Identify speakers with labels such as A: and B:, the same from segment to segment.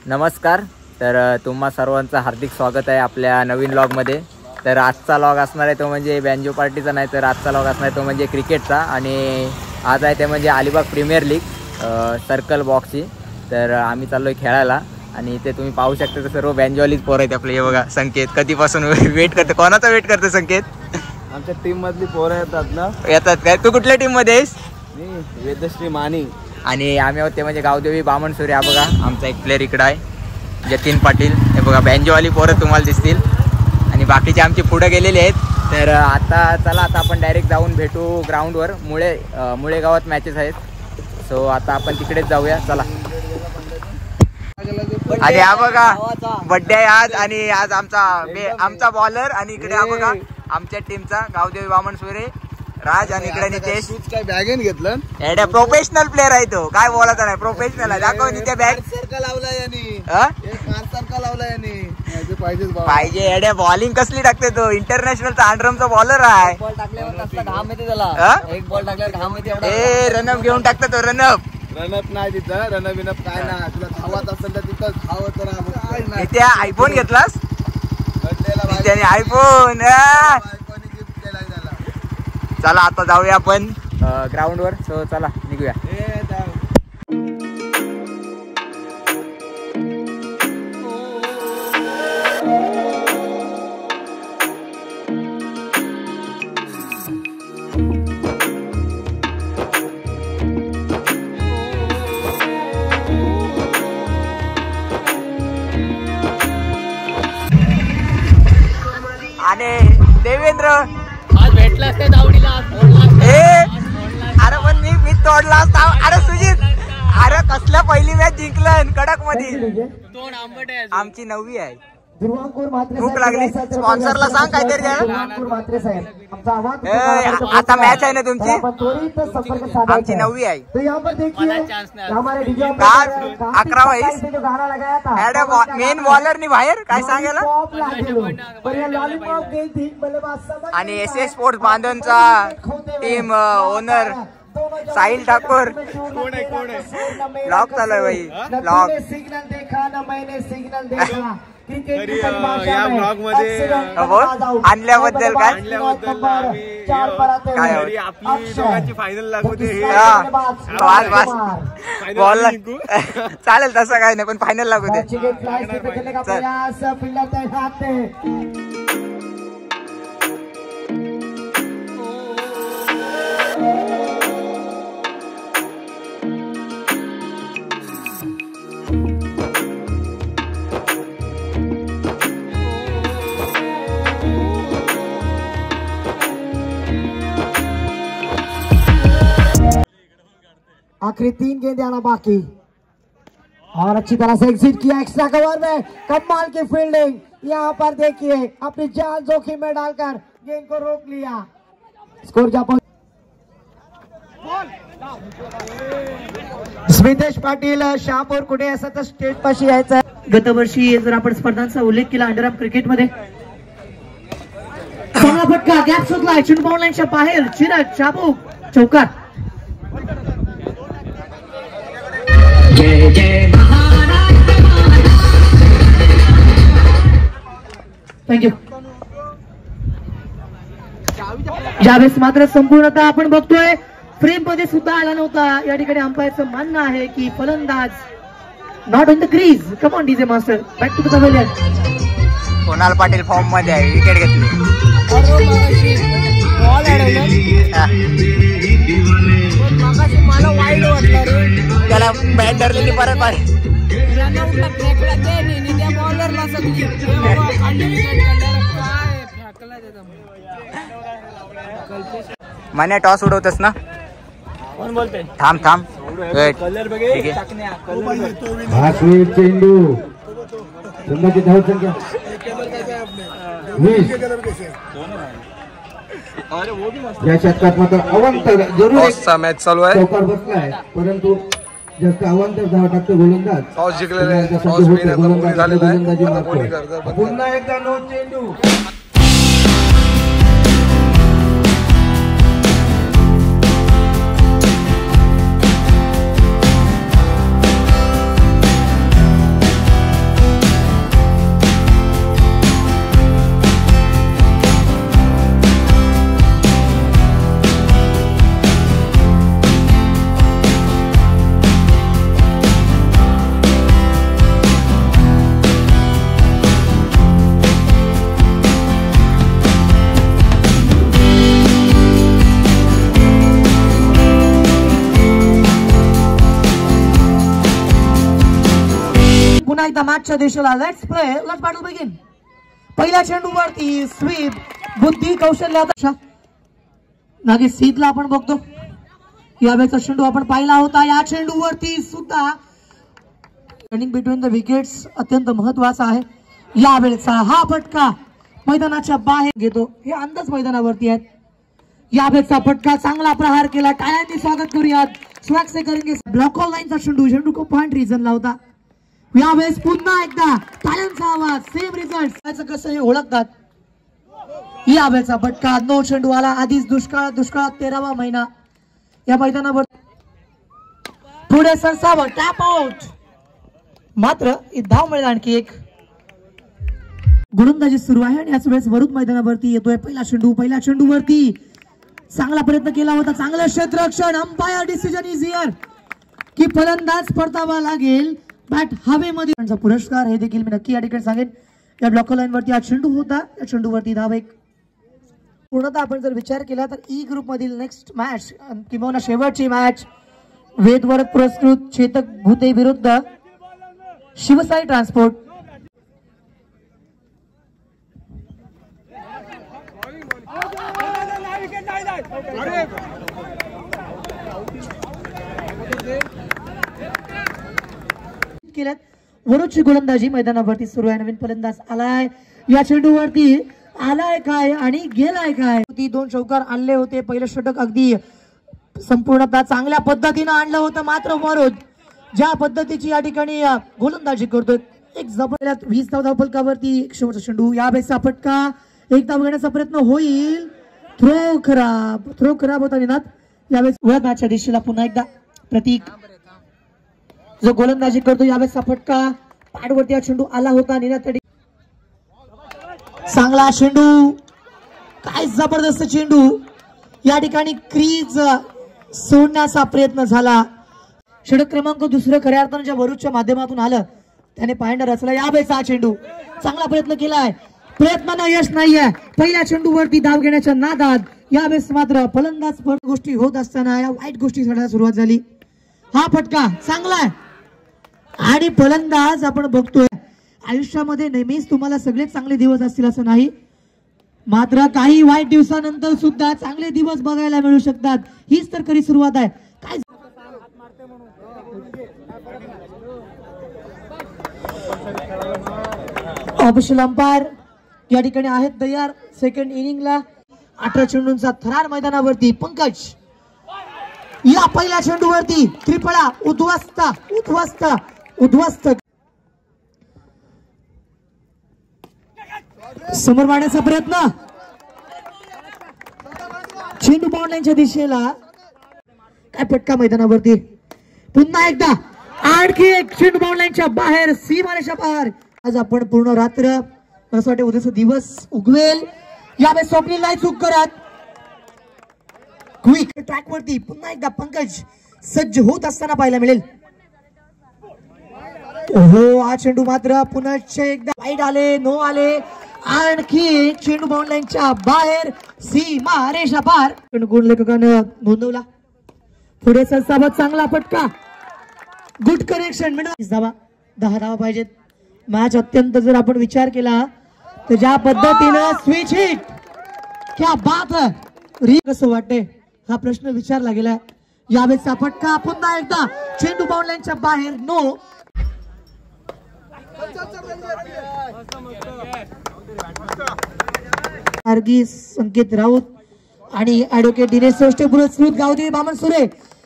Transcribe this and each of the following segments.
A: नमस्कार. तर तुम्हा सर्वांचं हार्दिक स्वागत आहे आपल्या नवीन लॉगमध्ये. तर आजचा लॉग असणार आहे तो म्हणजे बँजो पार्टीचा नाही, तर आजचा लॉग असणार आहे तो म्हणजे क्रिकेटचा. आणि आज आहे ते म्हणजे अलिबाग प्रीमियर लीग सर्कल बॉक्सची. तर आम्ही चाललो आहे खेळायला आणि ते तुम्ही पाहू शकता तर सर्व बँजोवालीच पोरं आहेत आपले. हे बघा संकेत कधीपासून वेट करते. कोणाचा वेट करते संकेत?
B: आमच्या टीम मधली पोरं येतात ना.
A: येतात काय? तू कुठल्या टीम मध्ये आहेस?
B: मी वेदश्री मानी. आणि
A: आम्ही आहोत ते म्हणजे गावदेवी बामणसुरे. हा बघा आमचा एक प्लेअर इकडं आहे जतीन पाटील. हे बघा बँजोवाली पोरं तुम्हाला दिसतील आणि बाकीचे आमचे पुढे गेलेले आहेत. तर आता चला आता आपण डायरेक्ट जाऊन भेटू ग्राउंडवर. मुळे गावात मॅचेस आहेत. सो आता आपण तिकडेच जाऊया. चला. आणि हा बघा बड्डे आहे आज. आणि आज आमचा बॉलर आणि इकडे हा बघा आमच्या टीमचा गावदेवी बामणसुरे राज आणि इकडे नितेश.
B: काय बॅगेन घेतलं?
A: एड्या प्रोफेशनल प्लेअर आहे तो. काय बोलायचा नाही, प्रोफेशनल आहे. दाखव नित्या बॅग.
B: सारखा लावला यांनी. सारखा लावला यांनी.
A: पाहिजे एड्या. बॉलिंग कसली टाकते तो. इंटरनॅशनलचा अंडरमचा बॉलर आहे.
B: बॉल टाकल्यावर घाम येते त्याला. एक बॉल टाकल्यावर घाम येते.
A: ए रनअप घेऊन टाकतो तो.
B: रनअप नाही तिथं. रनअप विनअप काय ना. तुला धावत असेल तर तिथं धावत राहा.
A: त्या आयफोन घेतलास त्याने? आयफोन. चला आता जाऊया आपण ग्राउंडवर. सो चला निघूया. आणि देवेंद्र
C: आज भेटला असते दावडीला.
A: अरे पण मी तोडला असता. अरे सुजित, अरे कसल्या पहिली मॅच जिंकलं कडक मध्ये.
C: दोन आंबट आहे.
A: आमची 9वी आहे. भूक लागली. स्पॉन्सरला सांग काहीतरी द्या. आता मॅच आहे ना तुमची. आमची 9वी आहे.
C: मला चान्स नाही.
A: 11 मेन बॉलरनी बाहेर काय सांगायला. आणि SS स्पोर्ट्स बांधवचा team owner Sahil Thakur. Lock चालू आहे भाई. लॉक
B: या ब्लॉग मध्ये
A: आणल्याबद्दल काय
B: आपली दोघांची फायनल लागू दे.
A: बॉल चालेल तसं काय नाही, पण फायनल लागू दे.
D: आखिरी 3 गेंद आना बाकी और अच्छी तरह से एग्जिट किया एक्स्ट्रा कवर में. कमाल की फील्डिंग. यहाँ पर देखिए अपनी जान जोखिम में डालकर गेंद को रोक लिया. स्कोर जापन. स्मितेश पाटील शहापूर कुठे असं तर स्टेट पाशी यायचं.
E: गतवर्षी जर आपण स्पर्धांचा उल्लेख केला अंडरआर्म क्रिकेटमध्ये चांगला फटका गॅप शोधलाय. चुन बाउंड लाईनच्या बाहेर. चिरत चाबूक चौकात. जय जय थँक्यू. ज्यावेळेस मात्र संपूर्णतः आपण बघतोय फ्रेम मध्ये सुद्धा आला नव्हता. या ठिकाणी अंपायरचं म्हणणं आहे की फलंदाज not in the crease. Come on DJ master. Back to the pavilion.
A: Kunal Patil form मध्ये आहे. विकेट घेतली.
C: मला वाईट वाटलं रे.
A: त्याला बॅट धरलेली परत आहे. मान्या टॉस उडवतस ना.
C: कोण बोलते?
A: थांब
B: कलर बघे.
A: ठीक आहे.
D: हा स्वीट चेंडू. संघाची धावसंख्या 20. या षटकात मात्र अवंत जरूर
B: मॅच चालू आहे.
D: चौकार बसलाय परंतु जास्त अवंत धाव टाकतो गोलंदाज.
B: टॉस जिंकलेले. टॉस विन झालेला आहे.
D: पुन्हा एकदा नो चेंडू.
E: एकदा मॅचच्या दिशेला. Let's play, let's battle begin. पहिल्या चेंडूवरती स्वीप, बुद्धी कौशल्याचा नागे सीतला आपण बघतो. यावेळेचा चेंडू आपण पाहिला होता. या चेंडूवरती सुद्धा रनिंग बिटवीन द विकेट्स अत्यंत महत्वाचा आहे. यावेळेचा हा फटका मैदानाच्या बाहेर घेतो. हे अंदाज मैदानावरती आहेत. यावेळेचा फटका चांगला प्रहार केला. टाळ्यांनी स्वागत करूयात. स्वॅग से करेंगे. ब्लॉक ऑल लाईनचा चेंडू को पॉइंट रिझनला होता. यावेळेस पुन्हा एकदा टाळ्यांचा आवाज. Same result. कसं हे ओळखतात. यावेळेचा फटका. नो चेंडू आला. आधीच दुष्काळात 13वा महिना या मैदानावर. पुढे सरसावं. Tap out. मात्र धाव मिळेल आणखी एक. गोलंदाजी सुरू आहे आणि याच वेळेस वरुड मैदानावरती येतोय. पहिल्या चेंडूवरती चांगला प्रयत्न केला होता. चांगलं क्षेत्ररक्षण. अंपायर डिसिजन इज हिअर की फलंदाज परतावा लागेल. बॅट हवेमध्ये. पुरस्कार हे देखील मी नक्की या ठिकाणी सांगेन. या ब्लॉक लाईन वरती हा चेंडू होता. या चेंडूवरती धाव एक. पूर्णतः आपण जर विचार केला तर ई ग्रुप मधील नेक्स्ट मॅच किंवा शेवटची मॅच वेदवर्ग पुरस्कृत चेतक भूते विरुद्ध शिवसाई ट्रान्सपोर्ट. वरुडची गोलंदाजी मैदानावरती सुरू आहे. नवीन फलंदाज आलाय. या चेंडूवरती आलाय काय आणि गेलाय काय. 2 चौकार आणले होते. पहिलं षटक अगदी संपूर्णतः चांगल्या पद्धतीनं आणलं होतं. मात्र वरुड ज्या पद्धतीची या ठिकाणी गोलंदाजी करतोय एक जबरदस्त 20 धावफलकावरती शेवटचा चेंडू. यावेळेचा फटका. एक धाव घेण्याचा प्रयत्न होईल. थ्रो खराब होता निनाद. यावेळेस मॅचच्या दिशेला पुन्हा एकदा प्रतीक जो गोलंदाजी करतो. यावेळेचा फटका. पॅडवरती हा चेंडू आला होता. निनाद चांगला चेंडू. काय जबरदस्त चेंडू. या ठिकाणी क्रीज सोडण्याचा प्रयत्न झाला. षटक क्रमांक दुसरं खऱ्या अर्थानं ज्या वरुडच्या माध्यमातून आलं त्याने पायंडा रचला. यावेळेस हा चेंडू. चांगला प्रयत्न केलाय. प्रयत्नांना यश नाहीये. पहिल्या चेंडूवरती धाव घेण्याच्या नादात यावेळेस मात्र फलंदाज गोष्टी होत असताना या वाईट गोष्टी घडायला सुरुवात झाली. हा फटका चांगला आहे आणि फलंदाज आपण बघतोय. आयुष्यामध्ये नेहमीच तुम्हाला सगळेच चांगले दिवस असतील असं नाही. मात्र काही वाईट दिवसानंतर सुद्धा चांगले दिवस बघायला मिळू शकतात. हीच तर खरी सुरुवात आहे. काय ऑफिशियल अंपायर या ठिकाणी आहेत तयार. सेकंड इनिंगला 18 चेंडूंचा थरार मैदानावरती. पंकज या पहिल्या चेंडूवरती त्रिफळा. उद्ध्वस्त समोर मारण्याचा प्रयत्न. चेंडू बाउंड लाईनच्या दिशेला. काय फटका मैदानावरती. पुन्हा एकदा आणखी एक चेंडू बाउंड लाईनच्या बाहेर. सीमारेषा पार. आज आपण पूर्ण रात्र असं वाटतं उद्याचा दिवस उगवेल. यावेळेस स्वप्नील नाही चूक करत. क्विक ट्रॅक वरती पुन्हा एकदा पंकज सज्ज होत असताना पाहायला मिळेल. हो हा चेंडू मात्र पुन्हा एकदा वाईड आले. नो आले. आणखी चेंडू बाउंड लाईनच्या बाहेर. सीमा रेषा पार. गुण लेखकानं नोंदवला. पुढे सरसावत चांगला फटका. Good connection. 10 धावा पाहिजेत. मॅच अत्यंत जर आपण विचार केला तर ज्या पद्धतीनं स्विच हिट. क्या बात है. कसं वाटतंय हा प्रश्न विचारला गेलाय. यावेळेचा फटका. पुन्हा एकदा चेंडू बाउंड लाईनच्या बाहेर. नो. संकेत राऊत आणि ऍडव्होकेट दिनेश सोष्टे पुरस्कृत गावदेवी बामण सुरे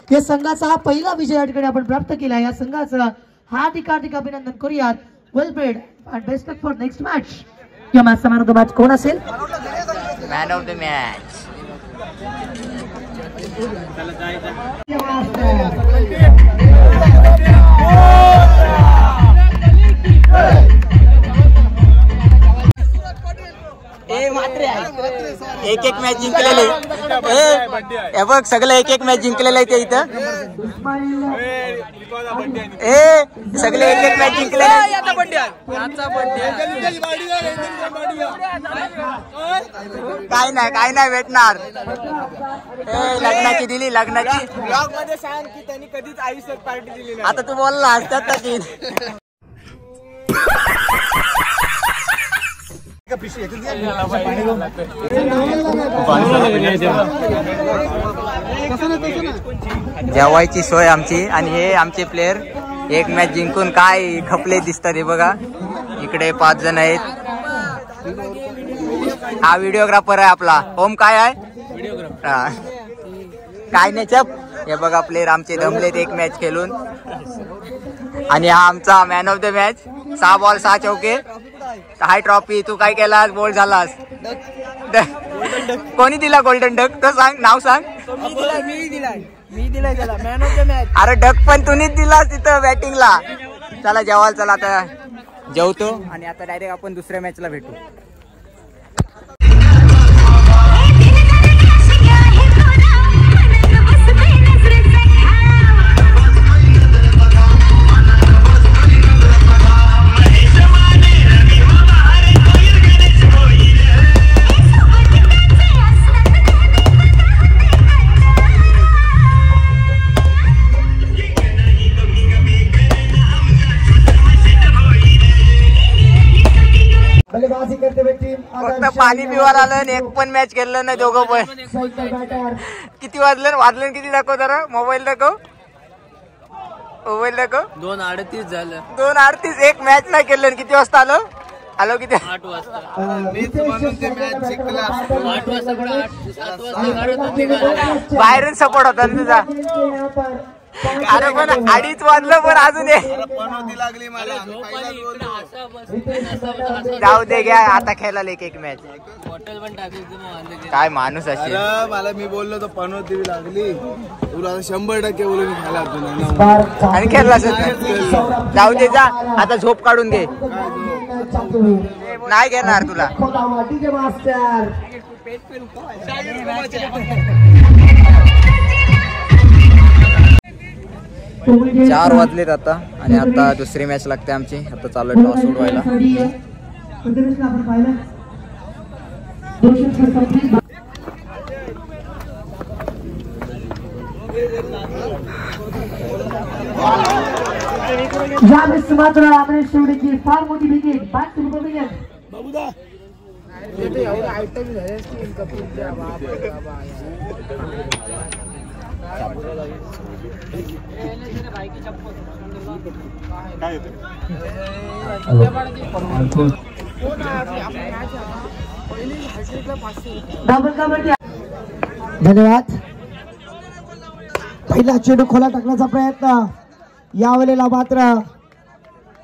E: या संघाचा हा पहिला विजय या ठिकाणी आपण प्राप्त केला. या संघाचं हार्दिक अभिनंदन करूयात. Well played and best luck for next match. या मॅचचा मॅन ऑफ द मॅच कोण असेल.
A: मॅन ऑफ द मॅच एक मॅच जिंकलेले. हे बघ सगळं एक मॅच जिंकलेलं आहे ते इथं. सगळे एक मॅच जिंकलेले. काय नाही भेटणार. लग्नाची दिली. लग्नाची ब्लॉग मध्ये सांग की त्यांनी कधीच आयुष्यात पार्टी दिली नाही. आता तू बोलला असतात की जेवायची सोय आमची आणि हे आमचे प्लेयर एक मॅच जिंकून काय खपले दिसतात हे बघा. इकडे 5 जण आहेत. हा व्हिडिओग्राफर आहे आपला. ओम काय आहे काय नाही चप. हे बघा प्लेयर आमचे दमलेत एक मॅच खेळून. आणि हा आमचा man of the match. 6 ball 6 चौके. हाय ट्रॉफी. तू काय केलास? बोल्ड झालास. कोणी दिला गोल्डन डक? तर सांग, नाव सांग.
C: मी दिलाय त्याला मॅन ऑफ द मॅच.
A: अरे डक पण तुम्हीच दिलास तिथं बॅटिंगला. चला जेवाल. चला आता जेवतो आणि आता डायरेक्ट आपण दुसऱ्या मॅचला भेटू.
D: बल्लेबाजी करते हुए टीम
A: फक्त पाणी पिवायला आलं आणि एक पण मॅच खेळलं नाही दोघं पण. किती वाजलं किती दाखव जरा. मोबाईल दाखव.
C: 2:38 झालं.
A: 2:38. एक मॅच नाही खेळलं. किती वाजता आलो किती?
C: 8 वाजता.
B: 8
C: वाजता पण 7 वाजता
A: बाहेरून सपोर्ट होता ना तुझा. अरे पण 2:30 वाजलं पण अजून
B: पनोती लागली मला.
A: जाऊ दे घ्या आता खेळायला एक मॅच.
C: बॉटल पण टाकायचं.
A: काय माणूस असेल.
B: मला मी बोललो तर पनोती लागली. तुला 100% बोलून खायला
A: आणि खेळला जाऊ दे जा. आता झोप काढून घे. नाही घेणार तुला. 4 वाजलेत आता आणि आता दुसरी मॅच लागते आमची. आता चालू आहे टॉस उडवायला.
E: यावेळेस मात्र आपण शेवटीची फार मोठी विकेट. Back to pavilion.
D: धन्यवाद. पहिला चेंडू खोला टाकण्याचा प्रयत्न. यावेळेला मात्र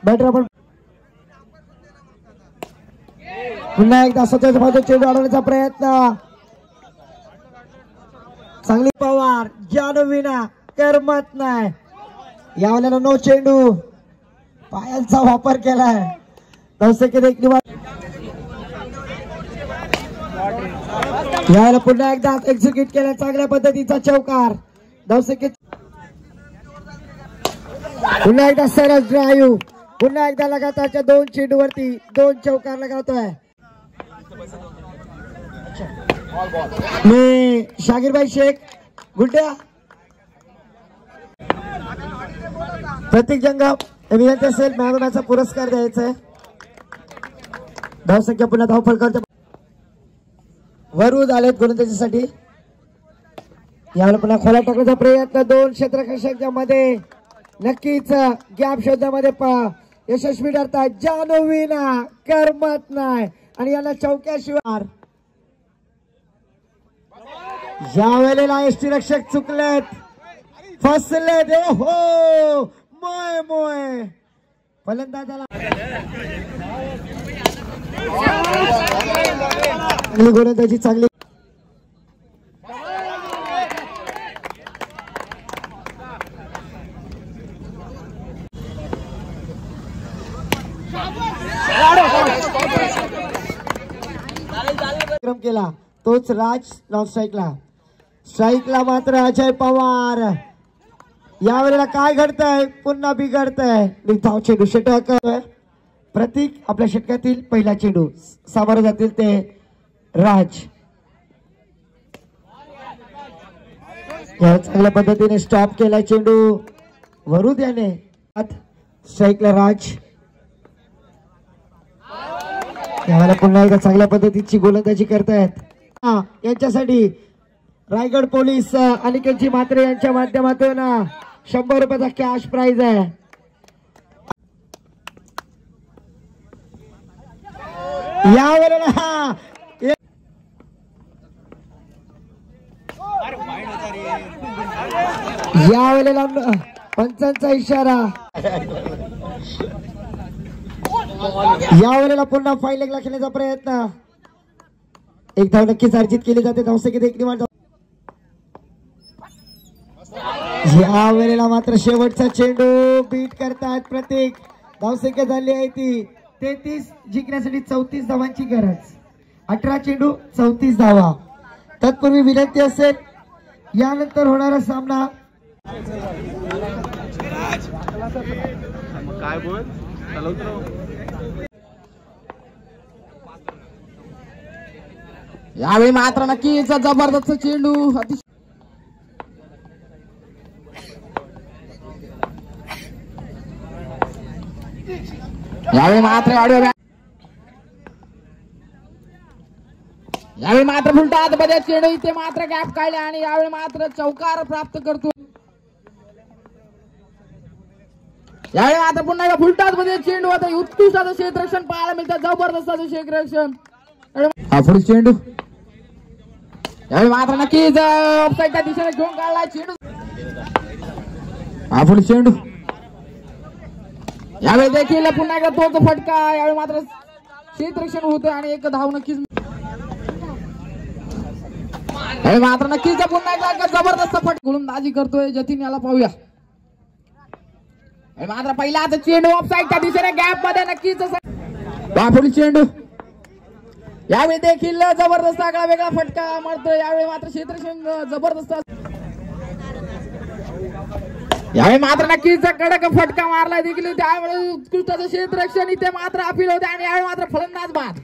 D: बॅटर पण पुन्हा एकदा स्वतःच्या बाजूला चेंडू अडवण्याचा प्रयत्न. चांगली पवार. जानवीना करमत नाही. यावेळेला नो चेंडू. पायाचा वापर केलाय. 9 सेकंद एक निवास. यावेळेला पुन्हा एकदा एक्झिक्यूट केला चांगल्या पद्धतीचा चौकार. 9 सेकंद. पुन्हा एकदा सरस ड्राईव्ह. पुन्हा एकदा लगातारच्या 2 चेंडूवरती 2 चौकार लगावतोय. मी शाकीरभाई शेख गुड्ड्या. प्रतीक जंगम विनंती असेल मॅनचा पुरस्कार द्यायचा आहे. धावसंख्या पुन्हा धावफळ करते. वरून आलेत गोलंदाजीसाठी. यावेळेला पुन्हा खोला टाकण्याचा प्रयत्न. 2 क्षेत्ररक्षकांच्या मध्ये नक्कीच गॅप शोधण्यामध्ये यशस्वी ठरतात. जानवीना करमत नाही आणि याला चौक्याशिवाय. या वेळेला एसटी रक्षक चुकलेत. फसले दे हो. मोय मोय फलंदाजाला गोलंदाजी चांगली. केला तोच राज नॉन स्ट्राईकला मात्र अजय पवार. यावेळेला काय घडतंय? पुन्हा बिघडतंय. धाव चेंडू षटक. प्रतीक आपल्या षटकातील पहिला चेंडू सामोरं जातील ते राज. चांगल्या पद्धतीने स्टॉप केला चेंडू. वरुद याने स्ट्राईकला राज. यावेळेला पुन्हा एकदा चांगल्या पद्धतीची गोलंदाजी करतायत यांच्यासाठी रायगड पोलीस अनिकेतजी म्हात्रे यांच्या माध्यमातून 100 रुपयाचा कॅश प्राइज आहे. यावेळेला पंचांचा इशारा. यावेळेला पुन्हा फाईन लेगला खेळण्याचा प्रयत्न. एक धाव नक्कीच अर्जित केली जाते. धावसंख्येत एक डिमांड. या वेळेला मात्र शेवटचा चेंडू बीट करतात प्रत्येक. धावसंख्या झाली आहे ती 33. जिंकण्यासाठी 34 धावांची गरज. 18 चेंडू 34 धावा. तत्पूर्वी विनंती असेल यानंतर होणारा सामना
B: काय बोल
C: यावेळी मात्र नक्कीच जबरदस्त चेंडू. यावेळी मात्र यावेळी मात्र फुलटा आतमध्ये चेंडू इथे मात्र गॅप काढले आणि यावेळी मात्र चौकार प्राप्त करतो. यावेळी मात्र पुन्हा एकदा फुलटा आतमध्ये चेंडू. आता उत्कृष्ट असं क्षेत्ररक्षण पाहायला मिळतं. जबरदस्त असं क्षेत्ररक्षण. हा पुढे चेंडू. यावेळी मात्र नक्कीच ऑफसाईडच्या दिशेने घेऊन काढला चेंडू. हा पुढे चेंडू. यावेळी देखील पुन्हा एकदा तोच फटका. यावेळी मात्र क्षेत्ररक्षण होतं आणि एक धाव नक्कीच. यावेळी मात्र नक्कीच पुन्हा एकदा जबरदस्त फटका गोलंदाजी करतोय जतीन. याला पाहूया. मात्र पहिला आता चेंडू ऑफसाईडच्या दिशेने गॅप मध्ये नक्कीच पुढे चेंडू. यावेळी देखील जबरदस्त आगळा वेगळा फटका मारतोय. यावेळी मात्र क्षेत्ररक्षण जबरदस्त. यावेळी मात्र नक्कीच कडक फटका मारला देखील. त्यावेळी उत्कृष्ट क्षेत्ररक्षण इथे मात्र अपील होते आणि यावेळी मात्र फलंदाज बाद.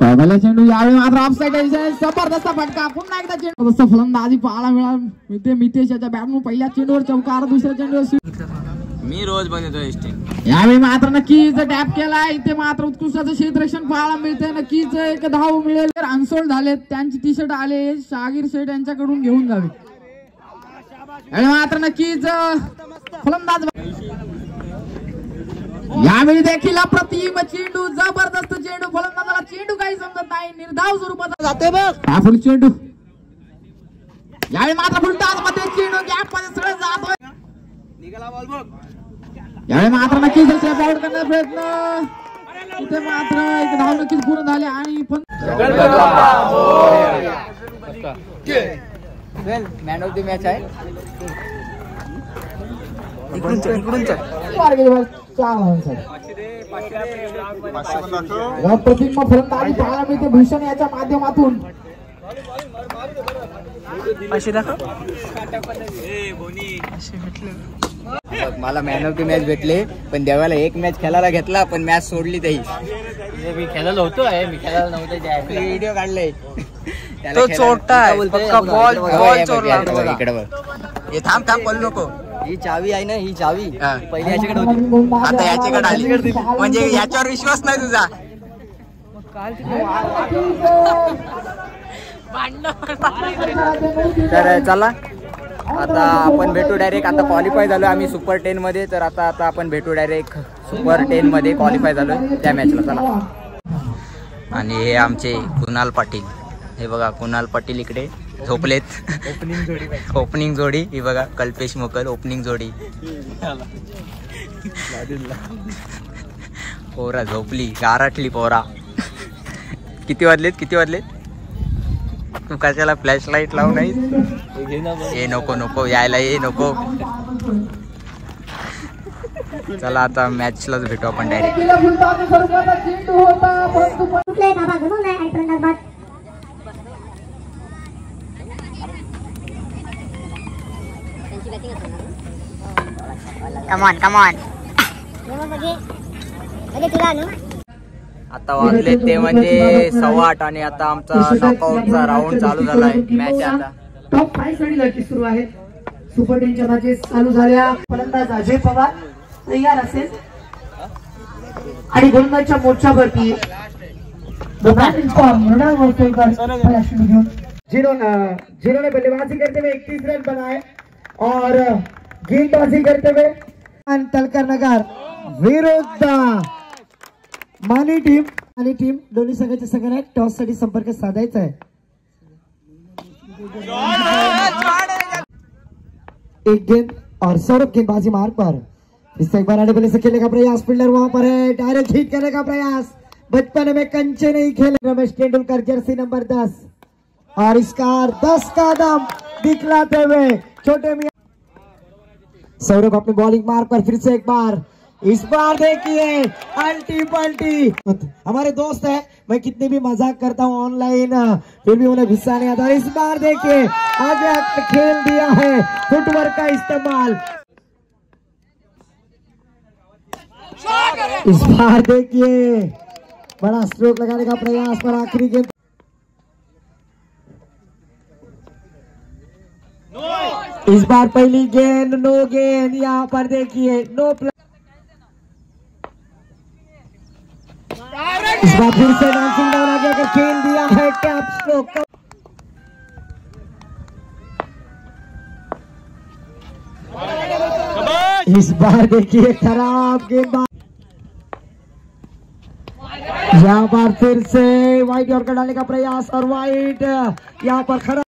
C: पहिला चेंडू. यावेळी मात्र ऑफसाईड जबरदस्त फटका. पुन्हा एकदा चेंडू फलंदाजी पाहायला मिळाला. मितेश याच्या बॅटमधून पहिल्या चेंडूवर चौकार. दुसऱ्या चेंडूवर
A: मी रोज बनवतोय.
C: यावेळी मात्र नक्कीच टॅप केला. इथे मात्र उत्कृष्ट क्षेत्ररक्षण पाहायला मिळते. नक्कीच एक धाव मिळेल. अनसोल्ड झाले त्यांची टी शर्ट आले शाहीर शेठ यांच्याकडून घेऊन जावे. आणि मात्र नक्कीच फलंदाज. यावेळी देखील अप्रतिम चेंडू. जबरदस्त चेंडू. फलंदाजाला चेंडू काही समजत नाही. निर्धाव स्वरूपाचा जातोय बघ. फुल चेंडू. यावेळी मात्र फुलटाज मध्ये चेंडू गॅप मध्ये सरळ जातोय. यावेळी मात्र नक्कीच आउट करण्याचा प्रयत्न. इथे मात्र एक धाव नक्कीच पूर्ण झाले आणि पण
A: मॅन ऑफ द मॅच आहे.
C: प्रतिम फलंदाजी पाहायला मिळते भूषण याच्या माध्यमातून.
A: मला मॅन ऑफ द मॅच भेटले पण देवाला एक मॅच खेळायला घेतला पण मॅच सोडली त्याही. मी खेळायला होतो आहे. मी खेळायला नव्हतं. व्हिडिओ काढले. तो चोरटा बॉल चोरला. इकडे बघ. थांब थांब बोलू नको. ही चावी आहे ना. ही चावी पहिली याच्याकडे होती. आता याच्याकडे आली. म्हणजे याच्यावर विश्वास नाही तुझा. तर चला आता आपण भेटू डायरेक्ट. आता क्वालिफाय झालो आम्ही सुपर 10 मध्ये. तर आता आपण भेटू डायरेक्ट सुपर 10 मध्ये क्वालिफाय झालो त्या मॅचला. चला. आणि हे आमचे कुणाल पाटील. हे बघा कुणाल पाटील इकडे झोपलेत. ओपनिंग जोडी ही बघा. कल्पेश मोकल ओपनिंग जोडी. पोरा झोपली. गाराटली पोरा. किती वाजलेत तू कशाला फ्लॅश लाईट लावू नाही. ये नको नको यायला ये नको. चला आता मॅचलाच भेटू आपण डायरेक्ट.
F: कम ऑन
A: आता वाजले ते म्हणजे 8:15 आणि आता आमचा नॉकआउटचा राऊंड चालू झालाय. मॅच आता
E: टॉप 5 साठी लढती सुरू आहेत. सुपर 10च्या मॅचेस चालू झाल्या. फलंदाज अजय पवार तयार असेल आणि गोलंदाजच्या मोर्चावरती
D: जिन्होंने बल्लेबाजी करते हुए 31 रन बनाए और गेंदबाजी करते हुए तलकर नगर विरुद्ध माली टीम दोन्ही संघाच्या संघाने टॉस साठी संपर्क साधायचा आहे. एक गेंद और सौरभ गेंदबाजी मार्ग पर इससे एक बार आने वाले से खेलने का प्रयास. फील्डर वहां पर है, डायरेक्ट हिट करने का प्रयास. बचपन में कंचे नहीं खेले रमेश तेंदुलकर जर्सी नंबर 10 और इसका 10 का दम दिखलाते हुए छोटे मियां. सौरभ अपनी बॉलिंग मार्ग पर फिर से एक बार. इस बार देखिए अल्टी पल्टी. हमारे दोस्त है, मैं कितनी भी मजाक करता हूँ ऑनलाइन फिर भी उन्हें गुस्सा नहीं आता. इस बार देखिए आगे खेल दिया है, फुटवर्क का इस्तेमाल. इस बार देखिए बड़ा स्ट्रोक लगाने का प्रयास पर आखिरी गेंद. इस बार पहली गेंद नो गेंद. यहाँ पर देखिए नो प्लस. इस बार फिर से डांसिंग डाउन आगे अगर खेल दिया है टैप स्ट्रोक. इस बार देखिए खराब गेंदबाज. यहाँ पर फिर से वाइट यॉर्कर डालने का प्रयास और वाइट यहाँ पर खराब.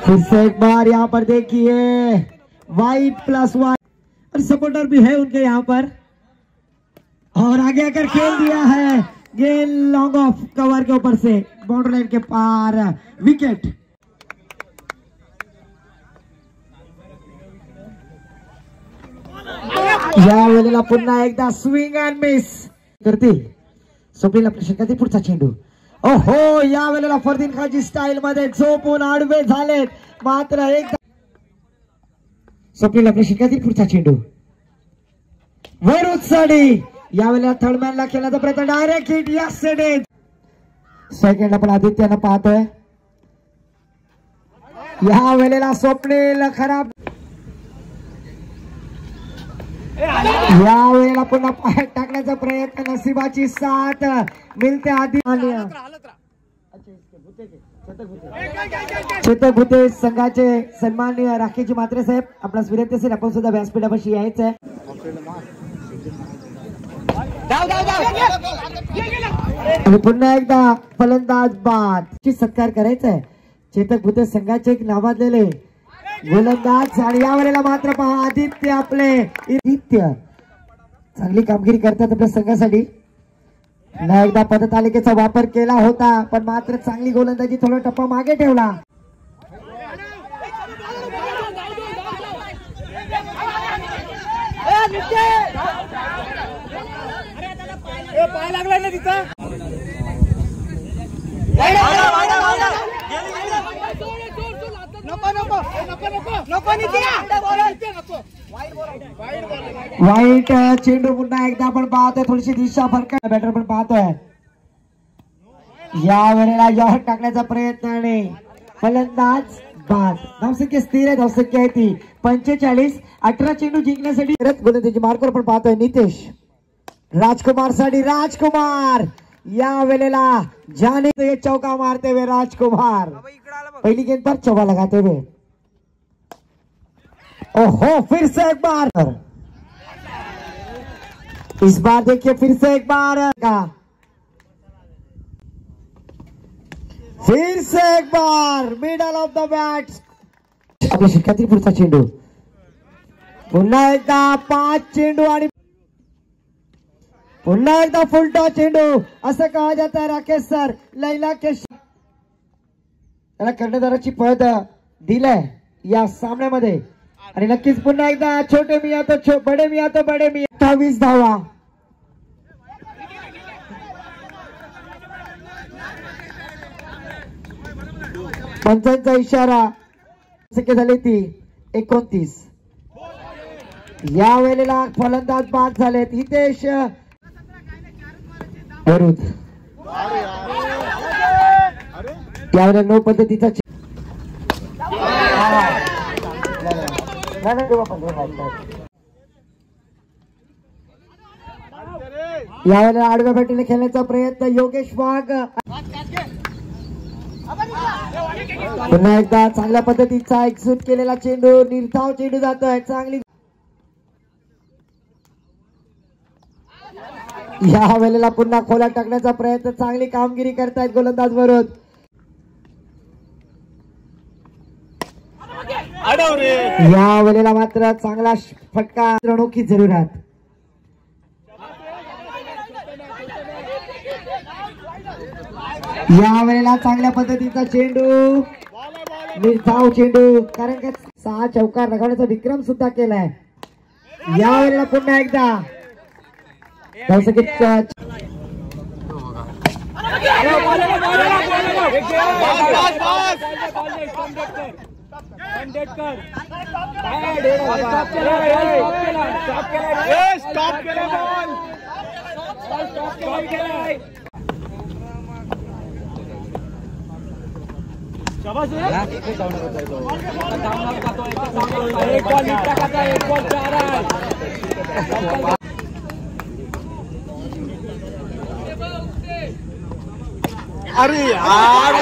D: फिर से एक बार यहाँ पर देखिए वाइट प्लस वाइट और सपोर्टर भी है उनके यहाँ पर. और आगे आकर खेल दिया है गेंद लॉन्ग ऑफ कवर के ऊपर से बाउंड्री लाइन के पार. विकेट. या वेळेला पुन्हा एकदा स्विंग अँड मिस करतील. स्वप्नील आपल्या षटकातील पुढचा चेंडू. ओहो, या वेळेला फरदीन खानची स्टाईल मध्ये झोपून आडवे झालेत. मात्र एकदा स्वप्नील आपल्या षटकातील पुढचा चेंडू वरून साडी. या वेळेला थर्डमॅनला खेळण्याचा प्रयत्न. Direct hit. या सेडेज सेकंड आपण आदित्यनं पाहतोय. या वेळेला स्वप्नील खराब. या वेळेला पुन्हा पाय टाकण्याचा प्रयत्न. नशिबाची साथ मिळते आधी. चेतक भुते संघाचे सन्माननीय राखेजी म्हात्रे साहेब आपणास विनंती असेल आपण सुद्धा व्यासपीठापाशी यायचं आहे. आणि पुन्हा एकदा फलंदाज बाद ची सत्कार करायचा आहे. चेतक भुते संघाचे एक नावाजलेले गोलंदाज आणि या वेळेला मात्र पहा आदित्य आपले चांगली कामगिरी करतात आपल्या संघासाठी. पुन्हा एकदा पदतालिकेचा वापर केला होता पण मात्र चांगली गोलंदाजी थोडा टप्पा मागे ठेवला.
B: पाय लागलाय ना तिथं.
D: वाईट चेंडू पुन्हा एकदा आपण पाहतोय. थोडीशी दिशा फरक बॅटर पण पाहतोय. या वेळेला यॉर्क टाकण्याचा प्रयत्न आणि फलंदाज बाद. धावसंख्या स्थिर आहे. धावसंख्या आहे ती 45. 18 चेंडू जिंकण्यासाठी गोलंदाजी मार्कवर पण पाहतोय नितेश राजकुमार साठी. राजकुमार या वेळेला जाने चौका मारते हुए राजकुमार. पहली गेंद पर चौका लगाते हुए. ओहो, फिर से एक बार. इस बार देखिए फिर से एक बार का. फिर से एक बार मिडल ऑफ द बॅट. आपल्या षटकातील पुढचा चेंडू. पुन्हा एकदा 5 चेंडू आणि पुन्हा एकदा फुलटा चेंडू असं कहा जाता है. राकेश सर लैला के त्याला कर्णधाराची पद दिलंय या सामन्यामध्ये आणि नक्कीच पुन्हा एकदा छोटे मिया तो बडे मिया तो बडे मिया. 28 धावा. पंचांचा इशारा. संख्या झाली ती 29. या वेळेला फलंदाज बाद झालेत. हितेश वरुद त्यावेळेला नो पद्धतीचा यावेळेला आडव्या बॅटीने खेळण्याचा प्रयत्न योगेश वाघ. पुन्हा एकदा चांगल्या पद्धतीचा एक्झिट केलेला चेंडू, निर्धाव चेंडू जातोय. चांगली या वेळेला पुन्हा खोलात टाकण्याचा प्रयत्न, चांगली कामगिरी करतायत गोलंदाज वरून. या वेळेला मात्र चांगला फटका, रणोखी जरूरात. या वेळेला चांगल्या पद्धतीचा चेंडू, निर्धाव चेंडू, कारण का 6 चौकार लगावण्याचा विक्रम सुद्धा केलाय. या वेळेला पुन्हा एकदा
B: अरे यार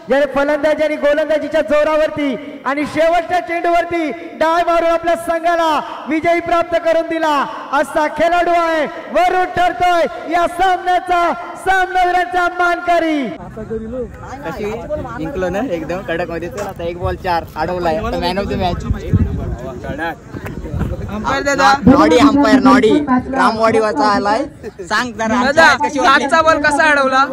D: ज्याने फलंदाजी आणि गोलंदाजीच्या जोरावरती आणि शेवटच्या चेंडूवरती डाय मारून आपल्या संघाला विजयी प्राप्त करून दिला असा खेळाडू आहे. वरून ठरतोय या सामन्याचा सामनावीरांचा मानकरी.
A: कशी जिंकलो ना एकदम कडक मध्ये. तर आता 1 बॉल 4 अडवलाय. Man of the match Nodi umpire Nodi रामवाडीवाचा आलाय. सांग जरा कशी आजचा बॉल कसा अडवला.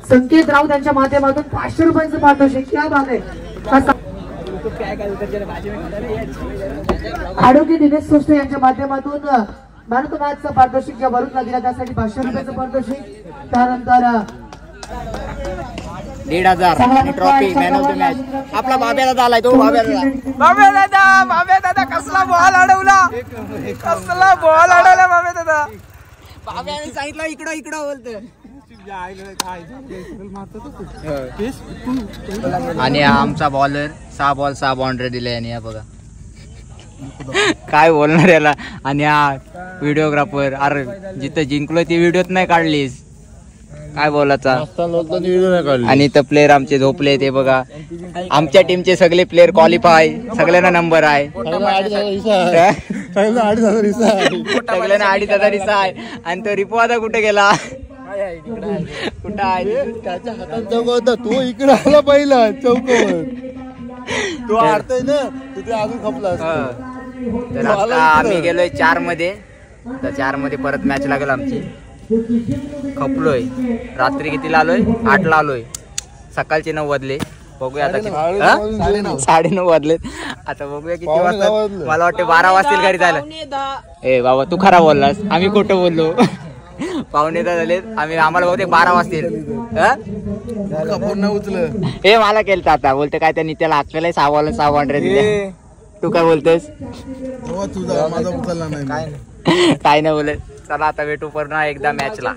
E: संकेत राऊत यांच्या माध्यमातून 500 रुपयांचं पारितोषिक. क्या बात आहे. ॲडव्होकेट दिनेश सोष्टे यांच्या माध्यमातून मॅन ऑफ द मॅचचं पारितोषिक ज्या वरून दिला त्यासाठी 500 रुपयाचं पारितोषिक. त्यानंतर
A: 1,500 trophy man of the match. आपला बाब्या दादा आलाय. तो बाब्या दादा कसला बॉल अडवला. कसला बॉल अडवला बाब्या दादा. बाब्याने सांगितलं इकडं इकडं बोलतो. आणि आमचा बॉलर 6 बॉल 6 बाउंड्री दिले आणि या बघा काय बोलणार याला. आणि हा व्हिडिओग्राफर, अरे जिथं जिंकलो ती व्हिडिओत नाही काढलीस काय बोलायचा. आणि इथं प्लेयर आमचे झोपले ते बघा. आमच्या टीमचे सगळे प्लेयर क्वालिफाय, सगळ्यांना नंबर आहे. सगळ्यांना 2,500 हिस्सा आहे. आणि तो रिपोदा कुठे गेला. कुठं आहे
B: त्याच्या हातात चौक होता. तो इकडे आला पहिला चौकावर. तो अडतोय ना तिथे अजून खपला.
A: तर आता आम्ही गेलोय 4 मध्ये. तर 4 मध्ये परत मॅच लागेल आमची. खपलोय. रात्री कितीला आलोय. 8ला आलोय. सकाळचे 9 वाजले. बघूया आता 9:30 वाजलेत. आता बघूया किती वाजता. मला वाटतं 12 वाजतील घरी जायला. ए बाबा तू खरा बोललास. आम्ही खोटं बोललो. 9:15 झालेत. आम्हाला बहुतेक 12 वाजतील. हे मला केलं आता बोलते काय त्या नित्याला हाकलेलं 6 बॉल 6 बाउंड्री दिल्या. तू काय बोलतोस. काय नाही बोलत. चला आता भेटू पुन्हा एकदा मॅचला.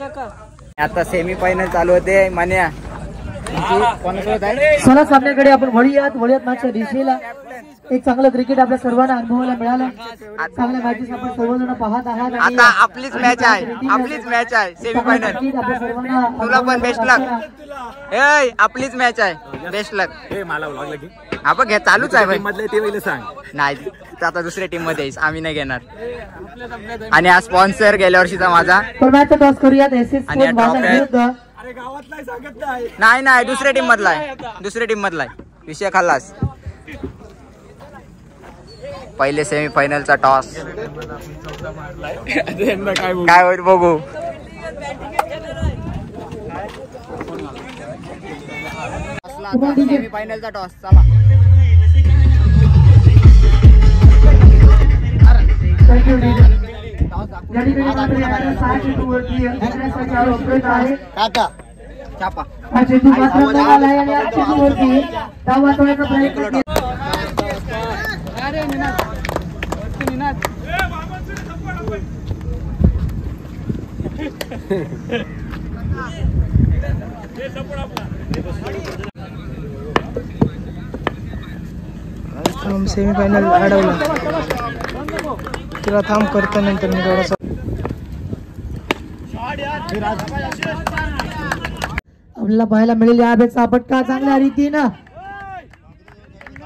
A: आता सेमीफायनल चालू होते. मान्या
E: चला सामन्याकडे आपण वळूयात मॅचच्या दिशेला. एक चांगलं क्रिकेट आपल्या सर्वांना अनुभवायला मिळालं. चांगल्या मॅचेस आपण सर्वजण पाहत आहात.
A: आता आपलीच मॅच आहे. आपलीच मॅच आहे सेमीफायनल. तुला पण बेस्ट लक. आपलीच मॅच आहे. बेस्ट लक. आपण घ्या चालूच आहे नाही. आता दुसऱ्या टीम मध्ये आम्ही नाही घेणार. आणि हा स्पॉन्सर गेल्या वर्षीचा माझा.
E: टॉस करूयात.
A: नाही दुसऱ्या टीम मधला आहे. दुसऱ्या टीम मधला आहे. विषय खाल्लास. पहिले सेमीफायनलचा टॉस काय होईल बघू. सेमीफायनलचा टॉस. चला
E: या ठिकाणी मात्र याला 6 चेंडूवरती जिंकण्यासाठी आवश्यक आहे.
B: काका
E: हा चेंडू मात्र बॉल आहे आणि या चेंडूवरती धाव वाचवण्याचा प्रयत्न केला.
F: सेमीफायनल अडवला तिला थांब करता नंतर मी थोडासा
E: आपल्याला पाहायला मिळेल या बेचा फटका चांगल्या रीतीनं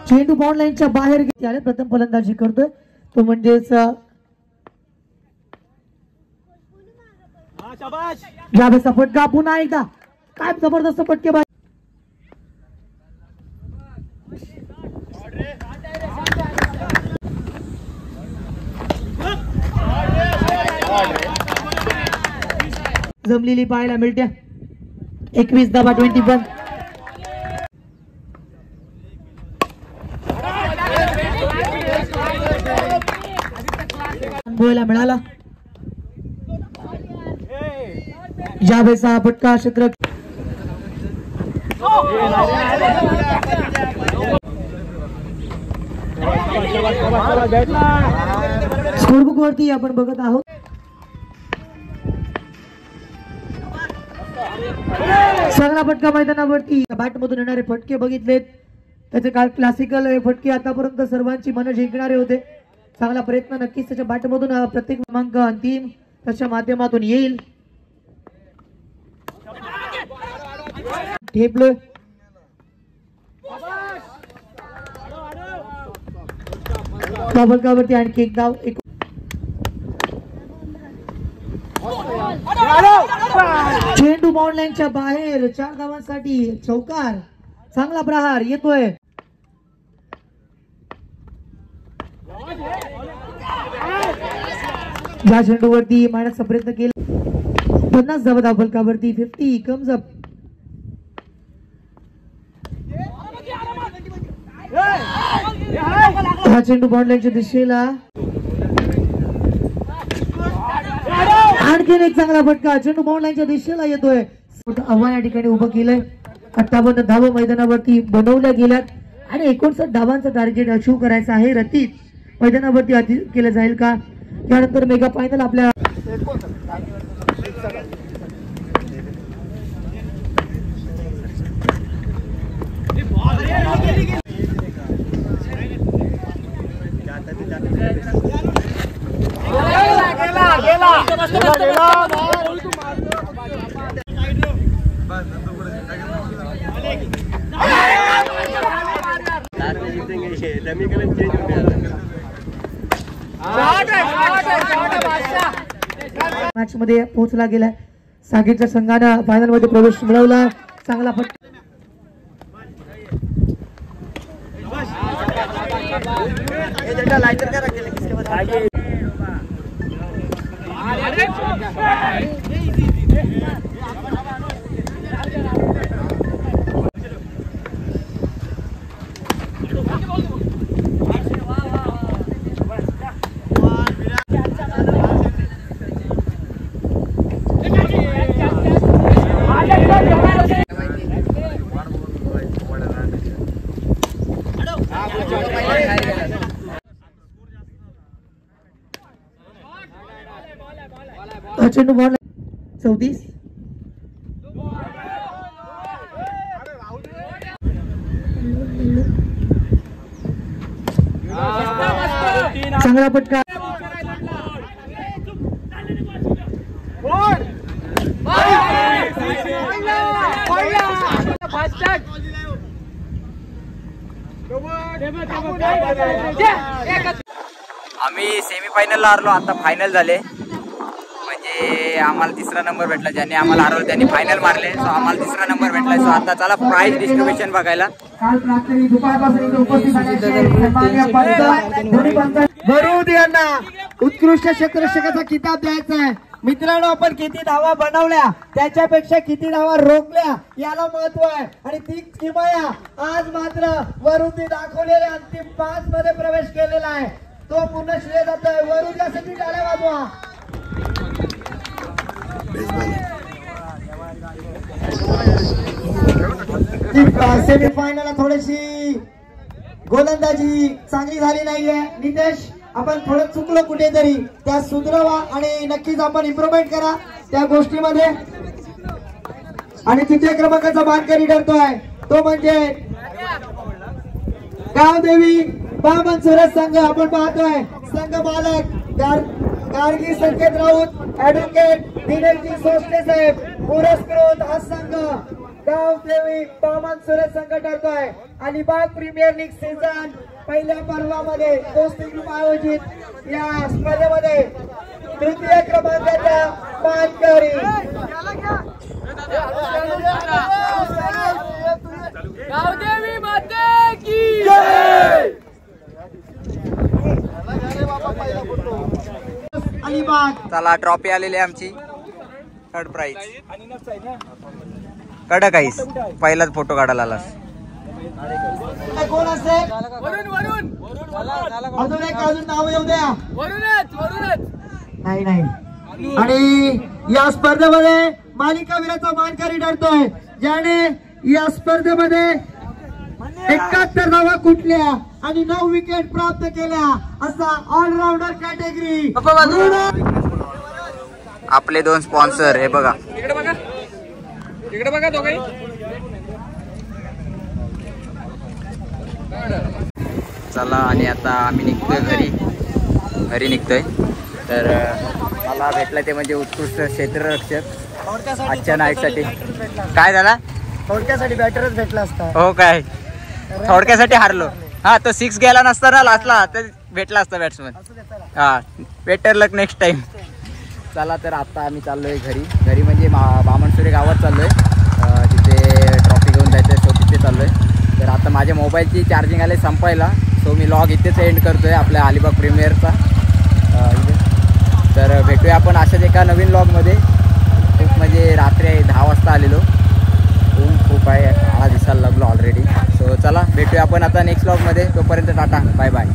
E: चेंडू बाउंड लाईनच्या बाहेर घेतले आले. प्रथम फलंदाजी करतोय तो म्हणजेच या बेचा फटका पुन्हा एकदा काय जबरदस्त फटके बाहेर. जमलेली पाहायला मिळते. 21-21 बोलायला मिळाला. जावेचा फटका क्षेत्र स्कोरबुक वरती आपण बघत आहोत. चांगला फटका मैदानावरती बॅट मधून येणारे फटके बघितलेत त्याचे काल क्लासिकल फटके आतापर्यंत सर्वांची मन जिंकणारे होते. चांगला प्रयत्न नक्कीच त्याच्या बॅट मधून प्रत्येक क्रमांक अंतिम त्याच्या माध्यमातून येईल. ठेपलोय फलकावरती आणखी एक धाव. चेंडू बाउंड लाईनच्या बाहेर 4 धावांसाठी चौकार. चांगला प्रहार येतोय. या चेंडूवरती मारण्याचा प्रयत्न केला. 50 धावा फलकावरती 50 कम्स अप. हा चेंडू बाउंड लाईनच्या दिशेला आणखीन एक चांगला फटका चेंडू बाउंड लाईनच्या दिशेला येतोय. आव्हान या ठिकाणी उभं केलंय. 58 धावा मैदानावरती बनवल्या गेल्यात आणि 59 धावांचं टार्गेट अचीव करायचं आहे. रतीत मैदानावरती केलं जाईल का? त्यानंतर मेगा फायनल आपल्या मॅच मध्ये पोहोचला गेलाय. सागेच्या संघानं फायनल मध्ये प्रवेश मिळवला. चांगला फटका चेंडू बॉल 34 चांगला फटका
A: आम्ही सेमीफायनलला हरलो. आता फायनल झाले म्हणजे आम्हाला 3रा नंबर भेटला. ज्यांनी आम्हाला हरवलं त्यांनी फायनल मारले. सो आम्हाला 3रा नंबर भेटला. सो आता चला प्राइज डिस्ट्रीब्युशन बघायला.
D: वरुद यांना उत्कृष्ट क्षेत्ररक्षकाचा किताब द्यायचा आहे. मित्रांनो, आपण किती धावा बनवल्या त्याच्यापेक्षा किती धावा रोखल्या याला महत्व आहे आणि तीच किमया आज मात्र वरुदने दाखवलेल्या अंतिम 5 मध्ये प्रवेश केलेला आहे. तो पूर्ण श्रेय जातोय वरुद. यासाठी टाळ्या वाजवा. सेमीफायनल थोडीशी गोलंदाजी चांगली झाली नाहीये. नितेश, आपण थोडं चुकलो कुठेतरी, त्या सुधरवा आणि नक्कीच आपण इम्प्रुव्हमेंट करा त्या गोष्टीमध्ये. आणि तृतीय क्रमांकाचा मानकरी ठरतोय तो म्हणजे गावदेवी बामन सुरत संघ. आपण पाहतोय संघ मालक गार्गी संकेत राऊत, ऍडव्होकेट दिनेशजी सोष्टे साहेब पुरस्कृत हा संघ गावदेवी बामन सुरत संघ ठरतोय. अलिबाग प्रीमियर लीग सीझन पहिल्या पर्वामध्ये कुस्ती ग्रुप आयोजित या स्पर्धेमध्ये तृतीय क्रमांकाचा मानकरी
C: गावदेवी माते की जय.
D: अलिबाग.
A: चला ट्रॉफी आलेली आहे आमची. Third prize. कडक आईस. पहिलाच फोटो काढायला आलास.
D: कोण असते अजून नाव येऊ द्या. नाही नाही. आणि या स्पर्धेमध्ये मालिकावीराचा मानकरी ठरतोय ज्याने या स्पर्धेमध्ये 71 धावा कुठल्या आणि 9 विकेट प्राप्त केल्या असा ऑलराऊंडर कॅटेगरी.
A: आपले 2 स्पॉन्सर हे बघा.
C: इकडे बघा दोघे.
A: चला आणि आता आम्ही निघतोय घरी निघतोय. तर मला भेटलं ते म्हणजे उत्कृष्ट क्षेत्ररक्षक आजच्या नाईटसाठी. काय झाला?
D: थोडक्यासाठी बॅटरच भेटला असता.
A: हो काय, थोडक्यासाठी हारलो. हा, तो 6 गेला नसता ना लास्टला तर भेटला असता बॅट्समन. हा, बेटर लक नेक्स्ट टाइम. चला तर आता आम्ही चाललोय घरी म्हणजे बामणसुरे गावात चाललोय. तिथे ट्रॉफी घेऊन जायचं सो तिथे चाललोय. तर आता माझ्या मोबाईलची चार्जिंग आले संपायला, सो मी लॉग इथेच एंड करतोय आपल्या अलिबाग प्रीमियरचा. तर भेटूया आपण अशाच एका नवीन लॉगमध्ये. खूप म्हणजे रात्री 10 वाजता आलेलो. ऊन खूप आहे, आळा दिसायला लागलो ऑलरेडी. सो चला भेटूया आपण आता नेक्स्ट लॉगमध्ये. तोपर्यंत टाटा, बाय बाय.